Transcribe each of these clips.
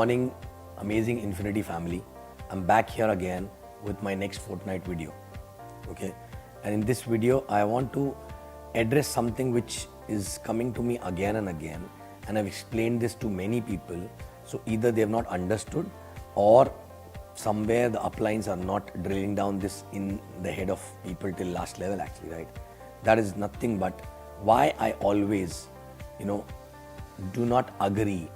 morning, amazing Infinity family. I'm back here again with my next fortnight video. Okay, and in this video, I want to address something which is coming to me again and again, and I've explained this to many people. So either they have not understood, or somewhere the uplines are not drilling down this in the head of people till last level. Actually, right? That is nothing but why I always, do not agree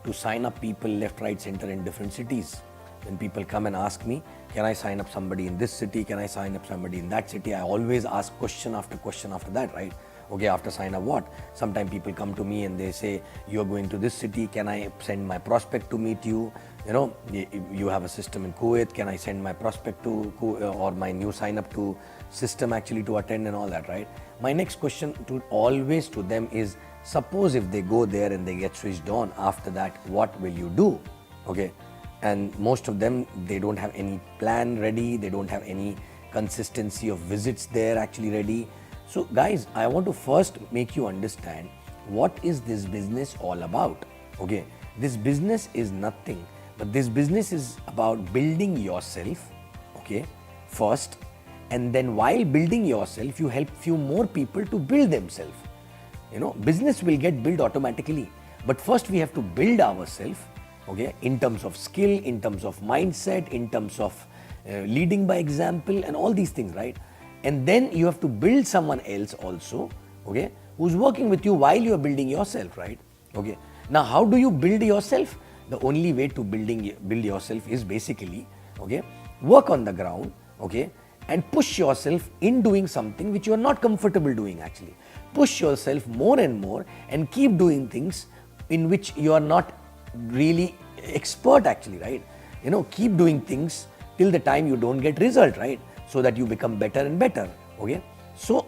to sign up people left, right, center in different cities. When people come and ask me, can I sign up somebody in this city? Can I sign up somebody in that city? I always ask question after question after that, right? Okay, after sign up what? Sometimes people come to me and they say, you're going to this city, can I send my prospect to meet you? You have a system in Kuwait, can I send my prospect to or my new sign up to system actually to attend and all that, right? My next question always to them is, suppose if they go there and they get switched on, after that, what will you do? Okay, and most of them, they don't have any plan ready, they don't have any consistency of visits there actually ready. So guys, I want to first make you understand what is this business all about. Okay, this business is nothing, but this business is about building yourself, okay, first, and then while building yourself, you help few more people to build themselves. Business will get built automatically, but first we have to build ourselves, okay, in terms of skill, in terms of mindset, in terms of leading by example and all these things, right? And then you have to build someone else also, okay, who's working with you while you are building yourself, right? Okay. Now, how do you build yourself? The only way to build yourself is basically, okay, work on the ground, okay, and push yourself in doing something which you are not comfortable doing actually. Push yourself more and more and keep doing things in which you are not really expert actually, right? Keep doing things till the time you don't get result, right? So that you become better and better, okay? So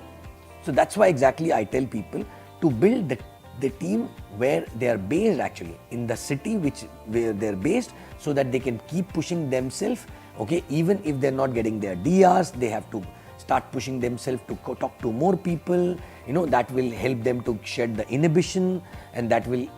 that's why exactly I tell people to build the team where they are based actually, in the city where they're based, so that they can keep pushing themselves, okay? Even if they're not getting their DRs, they have to start pushing themselves to talk to more people, that will help them to shed the inhibition, and that will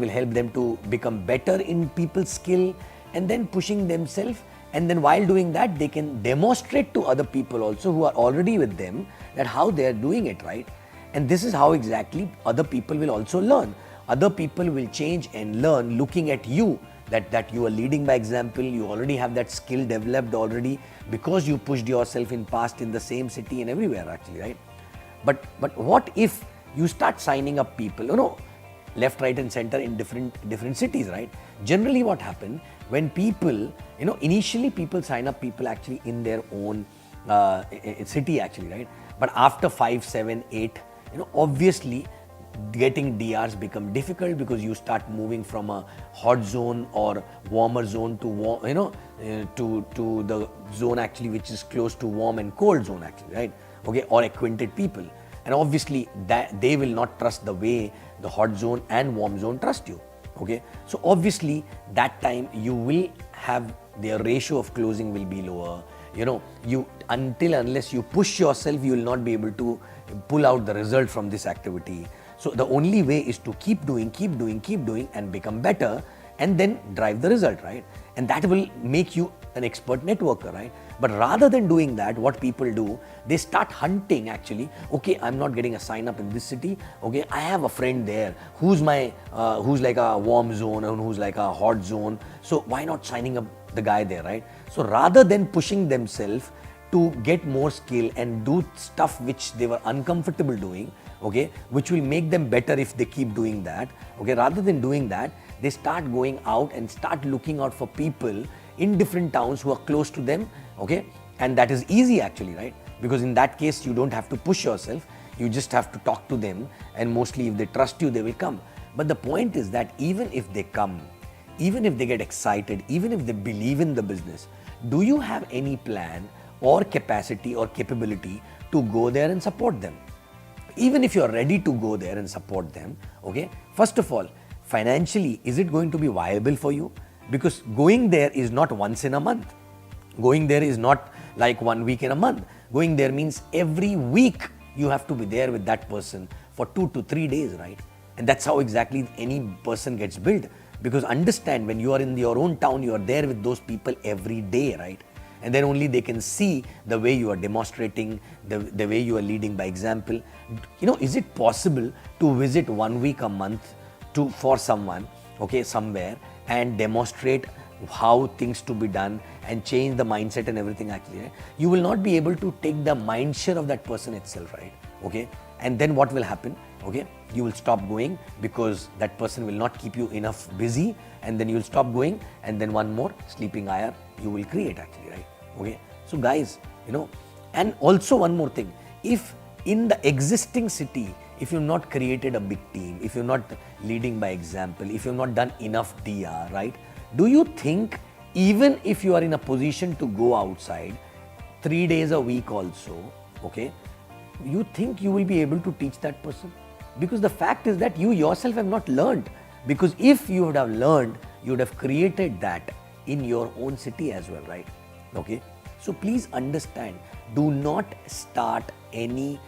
help them to become better in people's skill, and then pushing themselves. And then while doing that, they can demonstrate to other people also who are already with them that how they are doing it, right? And this is how exactly other people will also learn. Other people will change and learn looking at you, that you are leading by example, you already have that skill developed already because you pushed yourself in past in the same city and everywhere actually, right? But what if you start signing up people, left, right and center in different cities, right? Generally what happens when people, initially people sign up people actually in their own city actually, right? But after 5, 7, 8, obviously getting DRs become difficult because you start moving from a hot zone or warmer zone to to the zone actually which is close to warm and cold zone actually, right? Okay, or acquainted people, and obviously that they will not trust the way the hot zone and warm zone trust you. Okay, so obviously that time you will have their ratio of closing will be lower. Unless you push yourself, you will not be able to pull out the result from this activity. So the only way is to keep doing and become better, and then drive the result, right? And that will make you an expert networker, right? But rather than doing that, what people do, they start hunting actually. Okay, I'm not getting a sign up in this city. Okay, I have a friend there who's like a warm zone and who's like a hot zone. So why not signing up the guy there, right? So rather than pushing themselves to get more skill and do stuff which they were uncomfortable doing, okay, which will make them better if they keep doing that, okay, rather than doing that, they start going out and start looking out for people in different towns who are close to them, okay, and that is easy actually, right? Because in that case, you don't have to push yourself, you just have to talk to them, and mostly if they trust you, they will come. But the point is that even if they come, even if they get excited, even if they believe in the business, do you have any plan or capacity or capability to go there and support them? Even if you are ready to go there and support them, okay, first of all, financially, is it going to be viable for you? Because going there is not once in a month. Going there is not like 1 week in a month. Going there means every week you have to be there with that person for 2 to 3 days, right? And that's how exactly any person gets built. Because understand, when you are in your own town, you are there with those people every day, right? And then only they can see the way you are demonstrating, the way you are leading by example. Is it possible to visit 1 week a month for someone, okay, somewhere, and demonstrate how things to be done and change the mindset and everything actually, right? You will not be able to take the mind share of that person itself, right? Okay, and then what will happen? Okay, you will stop going because that person will not keep you enough busy, and then you will stop going, and then one more sleeping IR you will create actually, right? Okay, so guys, and also one more thing, if in the existing city, if you've not created a big team, if you're not leading by example, if you've not done enough DR, right? Do you think even if you are in a position to go outside 3 days a week also, okay, you think you will be able to teach that person? Because the fact is that you yourself have not learned. Because if you would have learned, you would have created that in your own city as well, right? Okay, so please understand, do not start any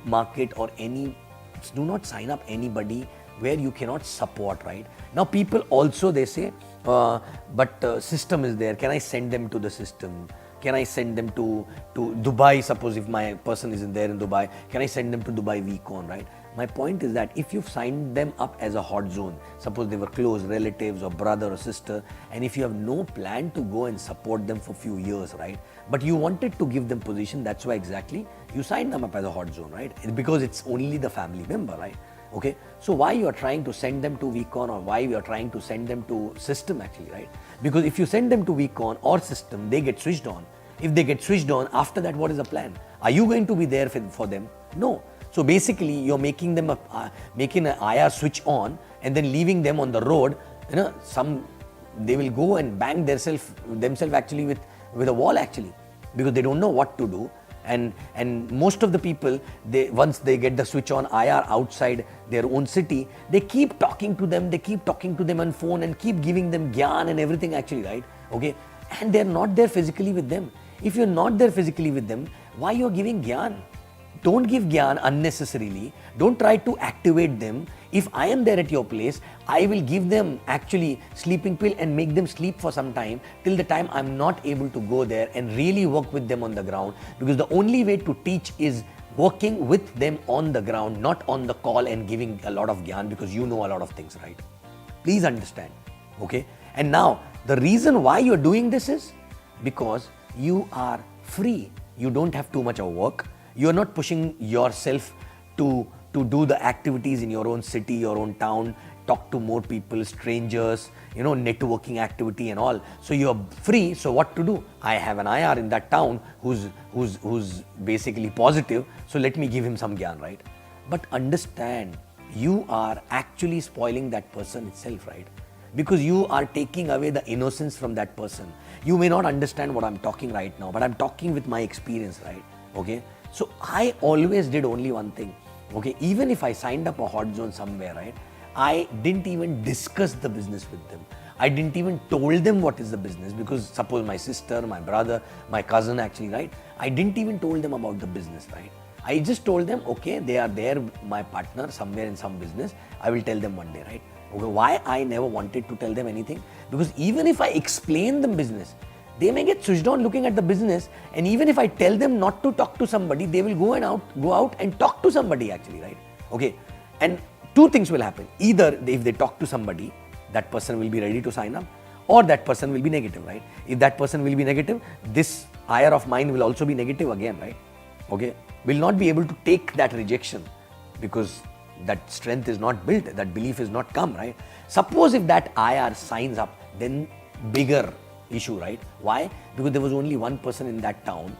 market or do not sign up anybody where you cannot support, right? Now people also, they say, but system is there, can I send them to the system? Can I send them to Dubai? Suppose if my person isn't there in Dubai, can I send them to Dubai VCon, right? My point is that if you've signed them up as a hot zone, suppose they were close relatives or brother or sister, and if you have no plan to go and support them for few years, right? But you wanted to give them position, that's why exactly you signed them up as a hot zone, right? Because it's only the family member, right? Okay, so why you are trying to send them to VCon, or why you are trying to send them to system actually, right? Because if you send them to VCon or system, they get switched on. If they get switched on, after that, what is the plan? Are you going to be there for them? No. So basically, you're making them making an IR switch on and then leaving them on the road. They will go and bang themselves actually with a wall actually, because they don't know what to do. And most of the people, once they get the switch on IR outside their own city, they keep talking to them, on phone and keep giving them gyan and everything actually, right? Okay, and they're not there physically with them. If you're not there physically with them, why you're giving gyan? Don't give gyan unnecessarily. Don't try to activate them. If I am there at your place, I will give them actually sleeping pill and make them sleep for some time till the time I'm not able to go there and really work with them on the ground. Because the only way to teach is working with them on the ground, not on the call and giving a lot of gyan, because you know a lot of things, right? Please understand. Okay. And now the reason why you're doing this is because you are free. You don't have too much of work. You're not pushing yourself to do the activities in your own city, your own town, talk to more people, strangers, networking activity and all. So you're free. So what to do? I have an IR in that town who's basically positive. So let me give him some gyan, right? But understand, you are actually spoiling that person itself, right? Because you are taking away the innocence from that person. You may not understand what I'm talking right now, but I'm talking with my experience, right? Okay. So I always did only one thing. Okay, even if I signed up a hot zone somewhere, right, I didn't even discuss the business with them. I didn't even told them what is the business, because suppose my sister, my brother, my cousin actually, right, I didn't even told them about the business, right. I just told them, okay, they are there, my partner somewhere in some business, I will tell them one day, right. Okay, why I never wanted to tell them anything? Because even if I explain them business, they may get switched on looking at the business, and even if I tell them not to talk to somebody, they will go out and talk to somebody actually, right? Okay, and two things will happen. Either if they talk to somebody, that person will be ready to sign up, or that person will be negative, right? If that person will be negative, this IR of mine will also be negative again, right? Okay, will not be able to take that rejection, because that strength is not built, that belief is not come, right? Suppose if that IR signs up, then bigger issue, right? Why? Because there was only one person in that town,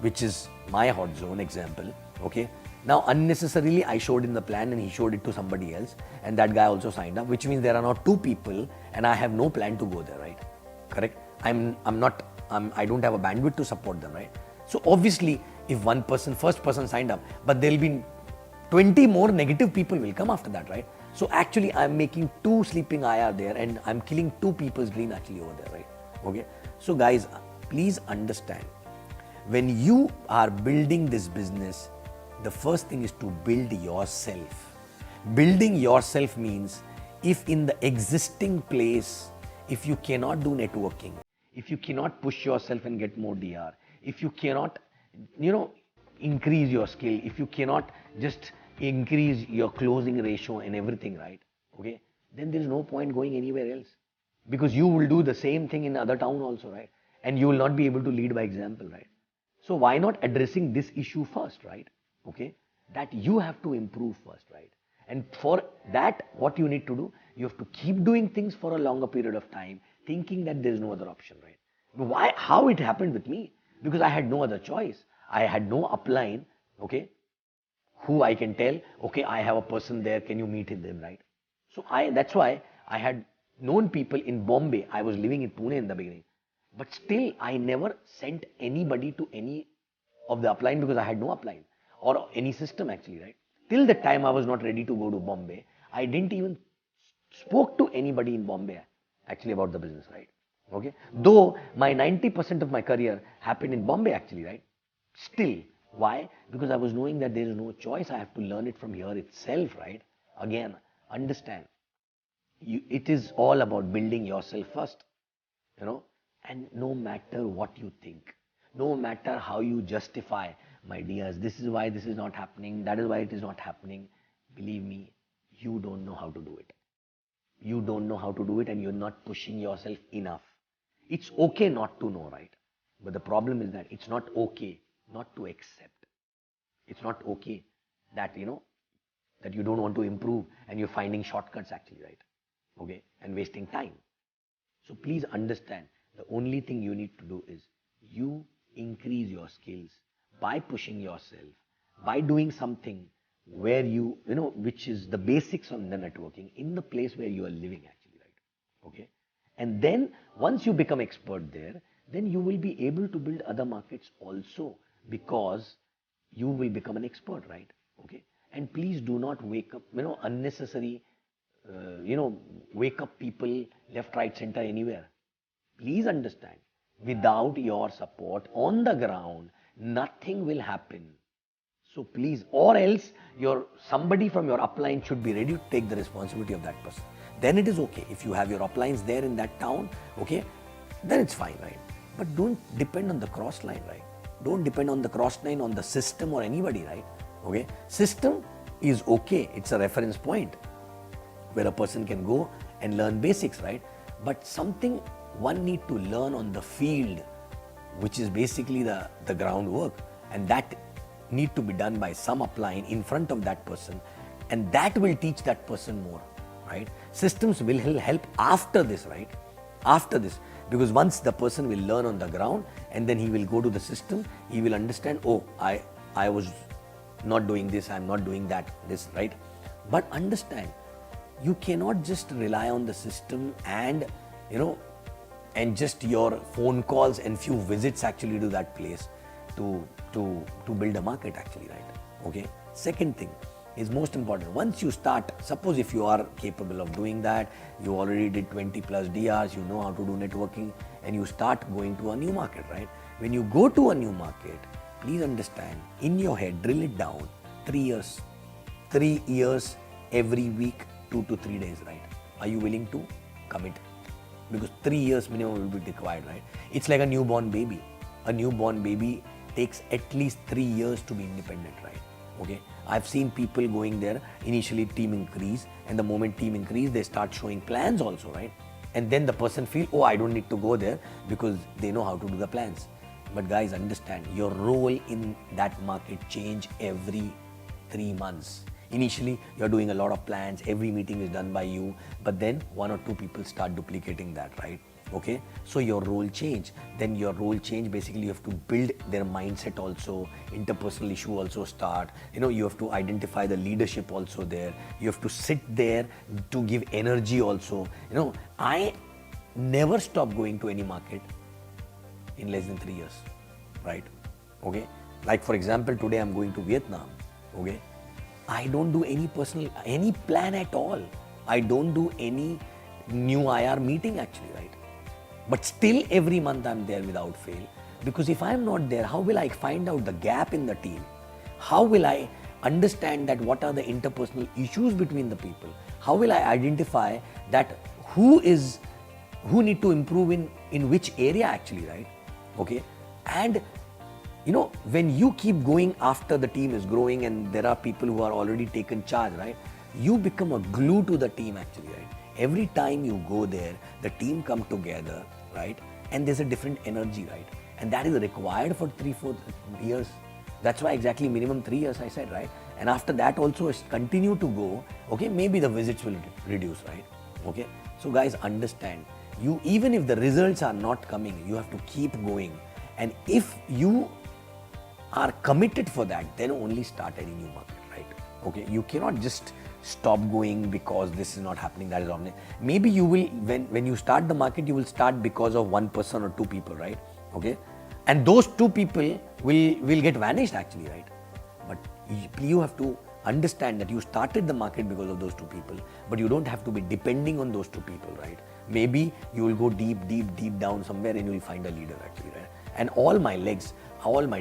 which is my hot zone example. Okay, now unnecessarily I showed in the plan and he showed it to somebody else, and that guy also signed up, which means there are now two people and I have no plan to go there, right? Correct? I don't have a bandwidth to support them, right? So obviously if first person signed up, but there'll be 20 more negative people will come after that, right? So actually I'm making two sleeping IR there, and I'm killing two people's dream actually over there, right? Okay, so guys, please understand, when you are building this business, the first thing is to build yourself. Building yourself means if in the existing place, if you cannot do networking, if you cannot push yourself and get more DR, if you cannot, increase your skill, if you cannot just increase your closing ratio and everything, right? Okay, then there is no point going anywhere else, because you will do the same thing in other town also, right? And you will not be able to lead by example, right? So why not addressing this issue first, right? Okay, that you have to improve first, right? And for that, what you need to do, you have to keep doing things for a longer period of time, thinking that there is no other option, right? Why? How it happened with me? Because I had no other choice. I had no upline, okay, who I can tell, okay, I have a person there, can you meet them, right? So that's why I had known people in Bombay. I was living in Pune in the beginning, but still I never sent anybody to any of the upline because I had no upline or any system actually, right? Till the time I was not ready to go to Bombay, I didn't even spoke to anybody in Bombay actually about the business, right? Okay, though my 90% of my career happened in Bombay actually, right? Still, why? Because I was knowing that there is no choice. I have to learn it from here itself, right? Again, understand. It is all about building yourself first, you know. And no matter what you think, no matter how you justify, my dears, this is why this is not happening, that is why it is not happening. Believe me, you don't know how to do it. You don't know how to do it, and you're not pushing yourself enough. It's okay not to know, right? But the problem is that it's not okay not to accept. It's not okay that, that you don't want to improve and you're finding shortcuts actually, right? Okay, and wasting time. So please understand, the only thing you need to do is you increase your skills by pushing yourself, by doing something where which is the basics on the networking in the place where you are living actually, right? Okay. And then once you become expert there, then you will be able to build other markets also, because you will become an expert, right? Okay. And please do not wake up, unnecessary, wake up people left, right, center, anywhere. Please understand, without your support on the ground, nothing will happen. So please, or else somebody from your upline should be ready to take the responsibility of that person. Then it is okay. If you have your uplines there in that town, okay, then it's fine, right? But don't depend on the cross line, right? Don't depend on the cross line, on the system or anybody, right? Okay, system is okay. It's a reference point where a person can go and learn basics, right? But something one need to learn on the field, which is basically the groundwork, and that need to be done by some upline in front of that person, and that will teach that person more, right? Systems will help after this, right? After this, because once the person will learn on the ground and then he will go to the system, he will understand, oh, I was not doing this, I'm not doing that, this, right? But understand, you cannot just rely on the system and, and just your phone calls and few visits actually to that place to build a market actually, right? Okay. Second thing is most important. Once you start, suppose if you are capable of doing that, you already did 20 plus DRs, you know how to do networking, and you start going to a new market, right? When you go to a new market, please understand, in your head, drill it down, 3 years. 3 years every week, 2 to 3 days, right? Are you willing to commit? Because 3 years minimum will be required, right? It's like a newborn baby. A newborn baby takes at least 3 years to be independent, right? Okay. I've seen people going there, initially team increase, and the moment team increase, they start showing plans also, right? And then the person feel, oh, I don't need to go there because they know how to do the plans. But guys, understand, your role in that market change every 3 months. Initially, you're doing a lot of plans, every meeting is done by you, but then 1 or 2 people start duplicating that, right? Okay, so your role change. Then your role change, basically you have to build their mindset also, interpersonal issue also start. You have to identify the leadership also there. You have to sit there to give energy also. I never stop going to any market in less than 3 years, right? Okay, like for example, today I'm going to Vietnam, okay? I don't do any plan at all. I don't do any new IR meeting actually, right? But still every month I'm there without fail, because if I'm not there, how will I find out the gap in the team? How will I understand that what are the interpersonal issues between the people? How will I identify that who need to improve in which area actually, right? Okay. And when you keep going after the team is growing and there are people who are already taken charge, right? You become a glue to the team actually, right? Every time you go there, the team come together, right? And there's a different energy, right? And that is required for 3-4 years. That's why exactly minimum 3 years I said, right? And after that also continue to go, okay, maybe the visits will reduce, right? Okay. So guys, understand, even if the results are not coming, you have to keep going. And if you are committed for that, then only start any new market, right? Okay, you cannot just stop going because this is not happening, that is happening. Maybe you will, when you start the market, you will start because of one person or two people, right? Okay, and those two people will get vanished actually, right? But you have to understand that you started the market because of those two people, but you don't have to be depending on those two people, right? Maybe you will go deep down somewhere and you will find a leader actually, right? And all my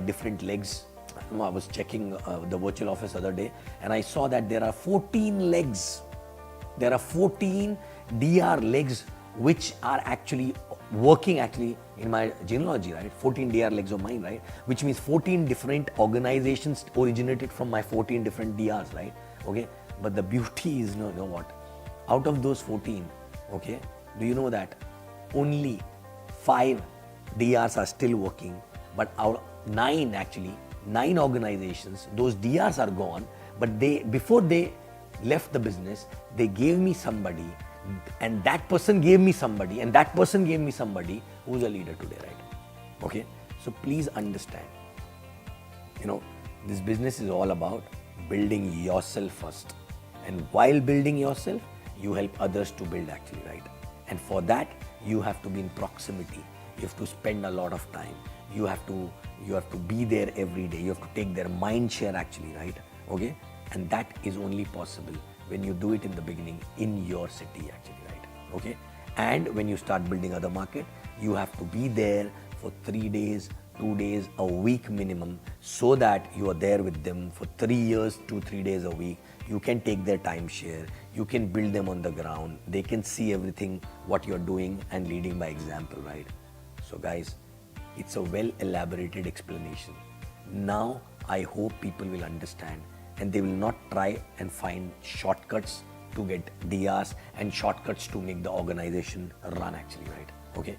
different legs, I was checking the virtual office other day and I saw that there are 14 legs. There are 14 DR legs which are actually working actually in my genealogy, right? 14 DR legs of mine, right? Which means 14 different organizations originated from my 14 different DRs, right? Okay. But the beauty is, you know what? Out of those 14, okay, do you know that only 5 DRs are still working, but out 9 organizations, those DRs are gone, but before they left the business, they gave me somebody, and that person gave me somebody, and that person gave me somebody who's a leader today, right? Okay, so please understand, this business is all about building yourself first, and while building yourself, you help others to build actually, right? And for that, you have to be in proximity. You have to spend a lot of time. You have to be there every day. You have to take their mind share actually, right? Okay, and that is only possible when you do it in the beginning in your city actually, right? Okay, and when you start building other market, you have to be there for 3 days, 2 days, a week minimum, so that you are there with them for 3 years, 2-3 days a week. You can take their time share, you can build them on the ground, they can see everything what you're doing and leading by example, right? So guys, it's a well elaborated explanation. Now I hope people will understand and they will not try and find shortcuts to get DRs and shortcuts to make the organization run actually, right? Okay,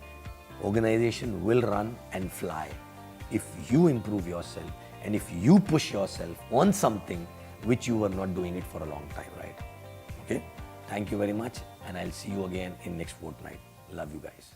organization will run and fly if you improve yourself and if you push yourself on something which you were not doing it for a long time, right? Okay, thank you very much, and I'll see you again in next fortnight. Love you guys.